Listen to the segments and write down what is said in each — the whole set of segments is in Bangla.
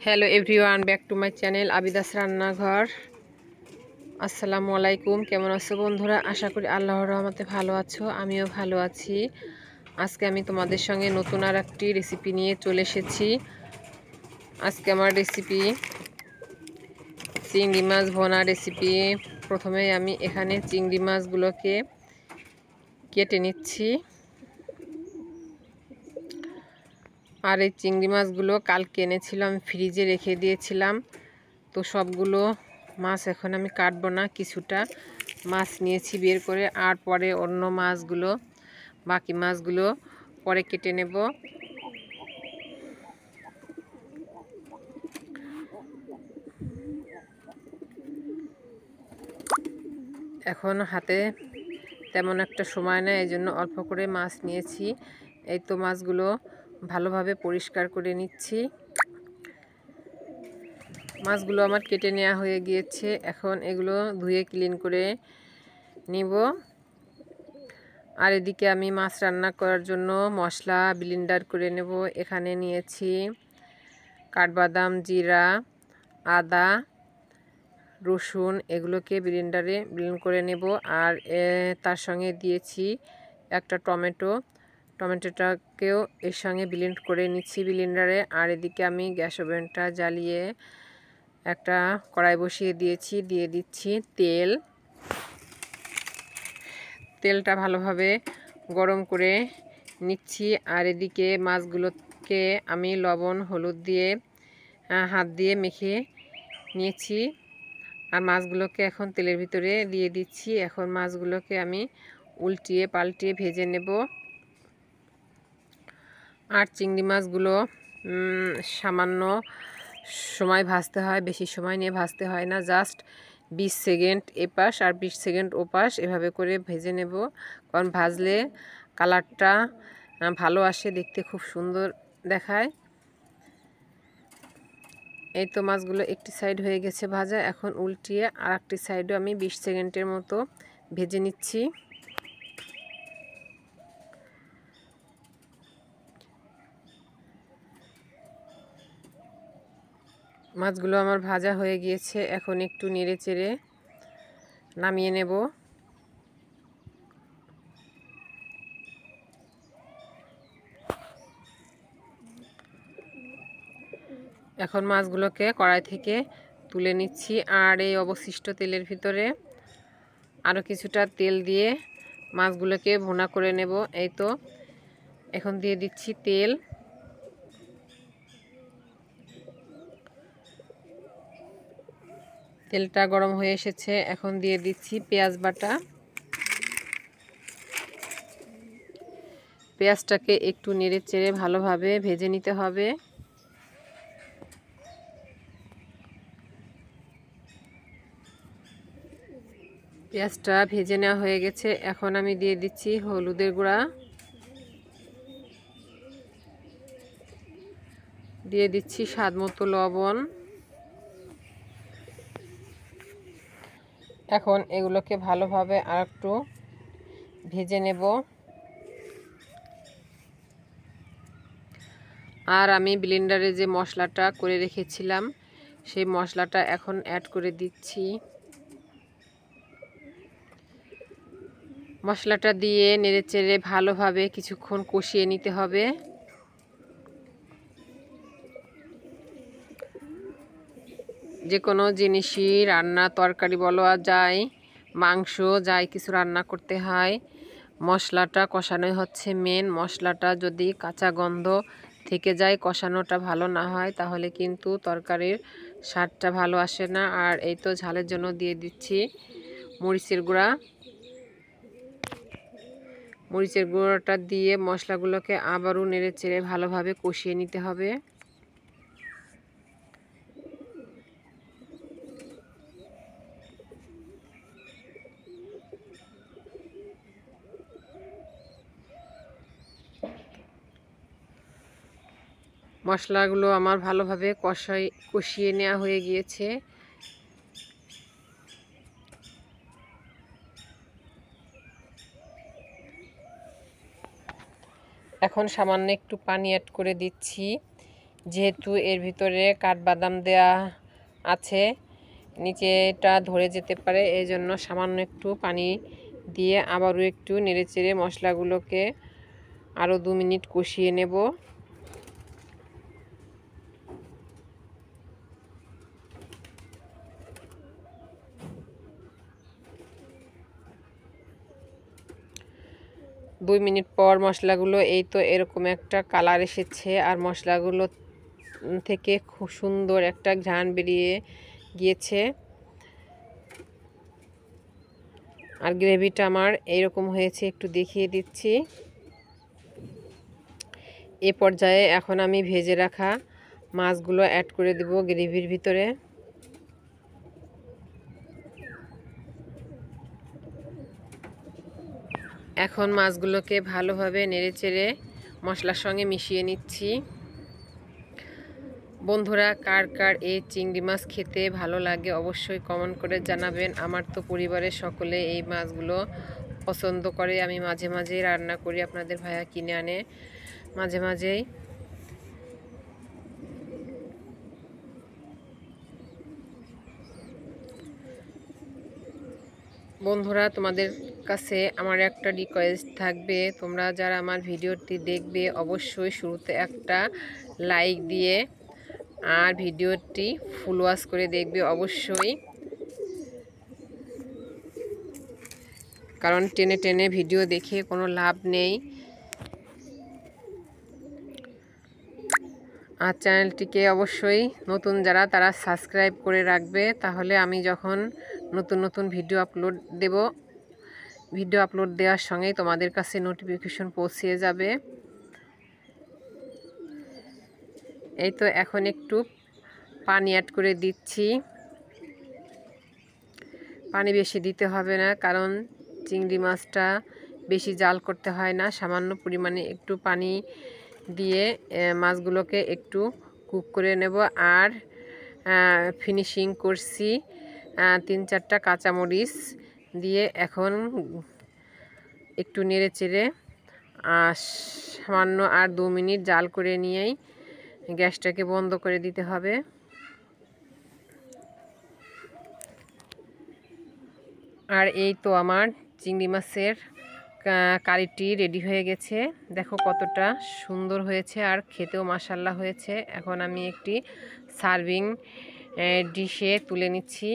Hello everyone, back to my channel Abida's রান্নাঘর। আসসালামু আলাইকুম। কেমন আছো বন্ধুরা? আশা করি আল্লাহর রহমতে ভালো আছো, আমিও ভালো আছি। আজকে আমি তোমাদের সঙ্গে নতুন আর একটি রেসিপি নিয়ে চলে এসেছি। আজকে আমার রেসিপি চিংড়ি মাছ ভোনা রেসিপি। প্রথমে আমি এখানে চিংড়ি মাছগুলোকে কেটে নিচ্ছি। আর এই চিংড়ি মাছগুলো কালকে এনেছিলাম, ফ্রিজে রেখে দিয়েছিলাম। তো সবগুলো মাছ এখন আমি কাটবো না, কিছুটা মাছ নিয়েছি বের করে, আর পরে অন্য মাছগুলো, বাকি মাছগুলো পরে কেটে নেব। এখন হাতে তেমন একটা সময় নেই, এই জন্য অল্প করে মাছ নিয়েছি। এই তো মাছগুলো ভালোভাবে পরিষ্কার করে নিচ্ছি। মাছগুলো আমার কেটে নেওয়া হয়ে গিয়েছে, এখন এগুলো ধুয়ে ক্লিন করে নিব। আর এদিকে আমি মাছ রান্না করার জন্য মশলা ব্লেন্ডার করে নেব। এখানে নিয়েছি কাঠবাদাম, জিরা, আদা, রসুন, এগুলোকে ব্লেন্ডারে ব্লেন্ড করে নেব। আর তার সঙ্গে দিয়েছি একটা টমেটোটাকেও এর সঙ্গে ব্লেন্ড করে নিচ্ছি ব্লেন্ডারে। আর এদিকে আমি গ্যাস ওভেনটা জ্বালিয়ে একটা কড়াই বসিয়ে দিয়েছি, দিয়ে দিচ্ছি তেলটা ভালোভাবে গরম করে নিচ্ছি। আর এদিকে মাছগুলোকে আমি লবণ হলুদ দিয়ে হাত দিয়ে মেখে নিয়েছি। আর মাছগুলোকে এখন তেলের ভিতরে দিয়ে দিচ্ছি। এখন মাছগুলোকে আমি উল্টিয়ে পাল্টিয়ে ভেজে নেব। আর চিংড়ি মাছগুলো সামান্য সময় ভাজতে হয়, বেশি সময় নিয়ে ভাজতে হয় না। জাস্ট 20 সেকেন্ড এপাশ আর 20 সেকেন্ড ওপাশ এভাবে করে ভেজে নেব। কারণ ভাজলে কালারটা ভালো আসে, দেখতে খুব সুন্দর দেখায়। এই তো মাছগুলো একটি সাইড হয়ে গেছে ভাজা, এখন উল্টিয়ে আর একটি সাইডও আমি 20 সেকেন্ডের মতো ভেজে নিচ্ছি। মাছগুলো আমার ভাজা হয়ে গিয়েছে, এখন একটু নেড়ে চেড়ে নামিয়ে নেব। এখন মাছগুলোকে কড়াই থেকে তুলে নিচ্ছি। আর এই অবশিষ্ট তেলের ভিতরে আরও কিছুটা তেল দিয়ে মাছগুলোকে ভুনা করে নেব। এই তো এখন দিয়ে দিচ্ছি তেলটা গরম হয়ে এসেছে, এখন দিয়ে দিচ্ছি পেঁয়াজ বাটা। পেঁয়াজটাকে একটু নেড়ে চেড়ে ভালোভাবে ভেজে নিতে হবে। পেঁয়াজটা ভেজে নেওয়া হয়ে গেছে, এখন আমি দিয়ে দিচ্ছি হলুদের গুঁড়া, দিয়ে দিচ্ছি স্বাদ মতো লবণ। এখন এগুলোকে ভালোভাবে আর একটু ভেজে নেব। আর আমি ব্লেন্ডারে যে মশলাটা করে রেখেছিলাম, সেই মশলাটা এখন অ্যাড করে দিচ্ছি। মশলাটা দিয়ে নেড়েচেড়ে ভালোভাবে কিছুক্ষণ কষিয়ে নিতে হবে। যে কোনো জিনিসই রান্না, তরকারি বলা যায়, মাংস, যাই কিছু রান্না করতে হয়, মশলাটা কষানোই হচ্ছে মেন। মশলাটা যদি কাঁচা গন্ধ থেকে যায়, কষানোটা ভালো না হয়, তাহলে কিন্তু তরকারির স্বাদটা ভালো আসে না। আর এই তো ঝালের জন্য দিয়ে দিচ্ছি মরিচের গুঁড়া। মরিচের গুঁড়োটা দিয়ে মশলাগুলোকে আবারও নেড়ে চেড়ে ভালোভাবে কষিয়ে নিতে হবে। মশলাগুলো আমার ভালোভাবে কষিয়ে নেওয়া হয়ে গিয়েছে। এখন সামান্য একটু পানি অ্যাড করে দিচ্ছি। যেহেতু এর ভিতরে কাঠবাদাম দেয়া আছে, নিচেটা ধরে যেতে পারে, এই জন্য সামান্য একটু পানি দিয়ে আবারও একটু নেড়েচেড়ে মশলাগুলোকে আরও 2 মিনিট কষিয়ে নেব। দুই মিনিট পর মশলাগুলো এই তো এরকম একটা কালার এসেছে, আর মশলাগুলো থেকে খুব সুন্দর একটা ঘ্রাণ বেরিয়ে গিয়েছে। আর গ্রেভিটা আমার এইরকম হয়েছে, একটু দেখিয়ে দিচ্ছি। এ পর্যায়ে এখন আমি ভেজে রাখা মাছগুলো অ্যাড করে দেব গ্রেভির ভিতরে। এখন মাছগুলোকে ভালোভাবে নেড়েচেড়ে মশলার সঙ্গে মিশিয়ে নিচ্ছি। বন্ধুরা, কার কার এই চিংড়ি মাছ খেতে ভালো লাগে অবশ্যই কমেন্ট করে জানাবেন। আমার তো পরিবারের সকলে এই মাছগুলো পছন্দ করে। আমি মাঝে মাঝেই রান্না করি, আপনাদের ভাইয়া কিনে আনে মাঝে মাঝেই। বন্ধুরা, তোমাদের কাছে আমার একটা রিকোয়েস্ট থাকবে, তোমরা যারা আমার ভিডিওটি দেখবে অবশ্যই শুরুতে একটা লাইক দিয়ে আর ভিডিওটি ফুল ওয়াচ করে দেখবে অবশ্যই, কারণ টেনে টেনে ভিডিও দেখে কোনো লাভ নেই। আর চ্যানেলটিকে অবশ্যই নতুন যারা তারা সাবস্ক্রাইব করে রাখবে, তাহলে আমি যখন নতুন নতুন ভিডিও আপলোড দেওয়ার সঙ্গেই তোমাদের কাছে নোটিফিকেশন পৌঁছে যাবে। এই তো এখন একটু পানি অ্যাড করে দিচ্ছি। পানি বেশি দিতে হবে না, কারণ চিংড়ি মাছটা বেশি জাল করতে হয় না। সামান্য পরিমাণে একটু পানি দিয়ে মাছগুলোকে একটু কুক করে নেব। আর ফিনিশিং করছি 3-4টা কাঁচামরিচ দিয়ে। এখন একটু নেড়ে চেড়ে সামান্য আর 2 মিনিট জাল করে নিয়েই গ্যাসটাকে বন্ধ করে দিতে হবে। আর এই তো আমার চিংড়ি মাছের কারিটি রেডি হয়ে গেছে। দেখো কতটা সুন্দর হয়েছে, আর খেতেও মাশাল্লাহ হয়েছে। এখন আমি একটি সার্ভিং ডিশে তুলে নিচ্ছি।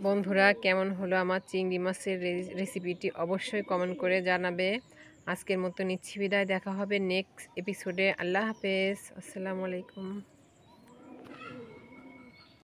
বন্ধুরা, কেমন হলো আমার চিংড়ি মাছের রেসিপিটি অবশ্যই কমেন্ট করে জানাবে। আজকের মতো নিচ্ছি বিদায়, দেখা হবে নেক্সট এপিসোডে। আল্লাহ হাফেজ, আসসালামু আলাইকুম।